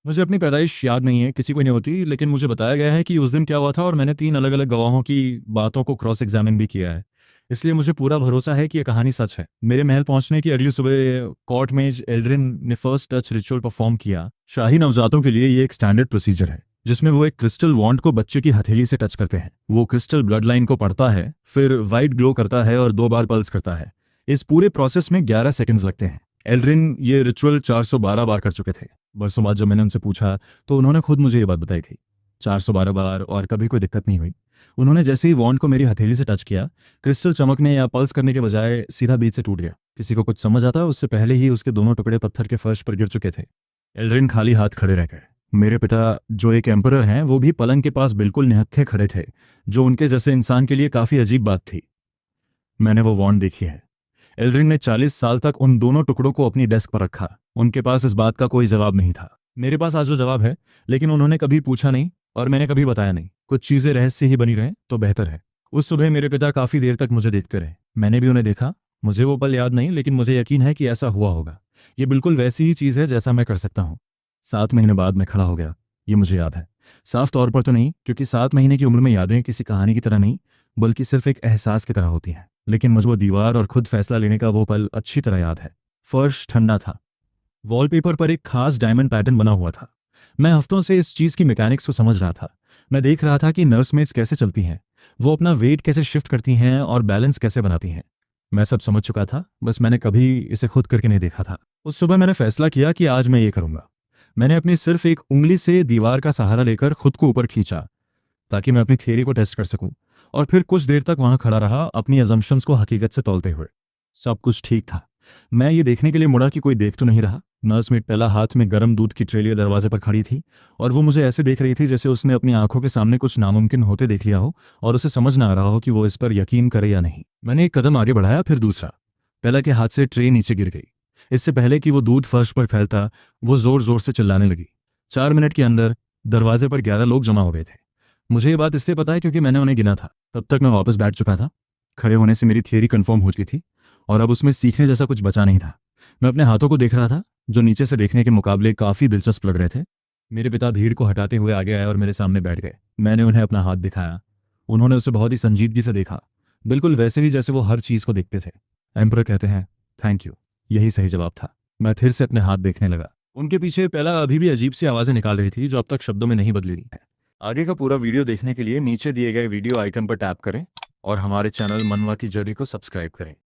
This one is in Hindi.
मुझे अपनी पैदाइश याद नहीं है, किसी को नहीं होती, लेकिन मुझे बताया गया है कि उस दिन क्या हुआ था और मैंने 3 अलग-अलग गवाहों की बातों को क्रॉस एग्जामिन भी किया है। इसलिए मुझे पूरा भरोसा है कि ये कहानी सच है। मेरे महल पहुंचने की अगली सुबह कोर्ट में एल्ड्रिन ने फर्स्ट टच रिचुअल परफॉर्म किया। शाही नवजातों के लिए ये एक स्टैंडर्ड प्रोसीजर है, जिसमें वो एक क्रिस्टल वॉन्ड को बच्चे की हथेली से टच करते हैं। वो क्रिस्टल ब्लड लाइन को पढ़ता है, फिर वाइट ग्लो करता है और 2 बार पल्स करता है। इस पूरे प्रोसेस में 11 सेकंड्स लगते हैं। एल्ड्रिन ये रिचुअल 412 बार कर चुके थे। बरसों बाद जब मैंने उनसे पूछा तो उन्होंने खुद मुझे ये बात बताई थी। 412 बार और कभी कोई दिक्कत नहीं हुई। उन्होंने जैसे ही वॉन्ड को मेरी हथेली से टच किया, क्रिस्टल चमकने या पल्स करने के बजाय सीधा बीच से टूट गया। किसी को कुछ समझ आता उससे पहले ही उसके दोनों टुकड़े पत्थर के फर्श पर गिर चुके थे। एल्ड्रिन खाली हाथ खड़े रह गए। मेरे पिता, जो एक एम्परर हैं, वो भी पलंग के पास बिल्कुल निहत्थे खड़े थे, जो उनके जैसे इंसान के लिए काफ़ी अजीब बात थी। मैंने वो वॉन्ड देखी है। एल्ड्रिन ने 40 साल तक उन दोनों टुकड़ों को अपनी डेस्क पर रखा। उनके पास इस बात का कोई जवाब नहीं था। मेरे पास आज जो जवाब है, लेकिन उन्होंने कभी पूछा नहीं और मैंने कभी बताया नहीं। कुछ चीजें रहस्य ही बनी रहे तो बेहतर है। उस सुबह मेरे पिता काफी देर तक मुझे देखते रहे। मैंने भी उन्हें देखा। मुझे वो पल याद नहीं, लेकिन मुझे यकीन है कि ऐसा हुआ होगा। ये बिल्कुल वैसी ही चीज है जैसा मैं कर सकता हूँ। 7 महीने बाद मैं खड़ा हो गया। ये मुझे याद है। साफ तौर पर तो नहीं, क्योंकि 7 महीने की उम्र में यादें किसी कहानी की तरह नहीं, बल्कि सिर्फ एक एहसास की तरह होती हैं। लेकिन मुझे वो दीवार और खुद फैसला लेने का वो पल अच्छी तरह याद है। फर्श ठंडा था। वॉलपेपर पर एक खास डायमंड पैटर्न बना हुआ था। मैं हफ्तों से इस चीज़ की मैकेनिक्स को समझ रहा था। मैं देख रहा था कि नर्समेट्स कैसे चलती हैं, वो अपना वेट कैसे शिफ्ट करती हैं और बैलेंस कैसे बनाती हैं। मैं सब समझ चुका था, बस मैंने कभी इसे खुद करके नहीं देखा था। उस सुबह मैंने फैसला किया कि आज मैं ये करूंगा। मैंने अपनी सिर्फ एक उंगली से दीवार का सहारा लेकर खुद को ऊपर खींचा, ताकि मैं अपनी थियरी को टेस्ट कर सकूं, और फिर कुछ देर तक वहां खड़ा रहा, अपनी अजम्पशंस को हकीकत से तौलते हुए। सब कुछ ठीक था। मैं ये देखने के लिए मुड़ा कि कोई देख तो नहीं रहा। नर्समेट पहला हाथ में गर्म दूध की ट्रेलिया दरवाजे पर खड़ी थी, और वो मुझे ऐसे देख रही थी जैसे उसने अपनी आंखों के सामने कुछ नामुमकिन होते देख लिया हो और उसे समझ ना आ रहा हो कि वो इस पर यकीन करे या नहीं। मैंने एक कदम आगे बढ़ाया, फिर दूसरा। पहला के हाथ से ट्रे नीचे गिर गई। इससे पहले कि वो दूध फर्श पर फैलता, वो जोर जोर से चिल्लाने लगी। 4 मिनट के अंदर दरवाजे पर 11 लोग जमा हो गए थे। मुझे ये बात इसलिए पता है क्योंकि मैंने उन्हें गिना था। तब तक मैं वापस बैठ चुका था। खड़े होने से मेरी थियरी कंफर्म हो चुकी थी, और अब उसमें सीखने जैसा कुछ बचा नहीं था। मैं अपने हाथों को देख रहा था, जो नीचे से देखने के मुकाबले काफ़ी दिलचस्प लग रहे थे। मेरे पिता भीड़ को हटाते हुए आगे आए और मेरे सामने बैठ गए। मैंने उन्हें अपना हाथ दिखाया। उन्होंने उसे बहुत ही संजीदगी से देखा, बिल्कुल वैसे ही जैसे वो हर चीज़ को देखते थे। एम्परर कहते हैं थैंक यू, यही सही जवाब था। मैं फिर से अपने हाथ देखने लगा। उनके पीछे पहला अभी भी अजीब सी आवाज़ें निकाल रही थी, जो अब तक शब्दों में नहीं बदली है। आगे का पूरा वीडियो देखने के लिए नीचे दिए गए वीडियो आइकन पर टैप करें और हमारे चैनल मनवा की जर्नी को सब्सक्राइब करें।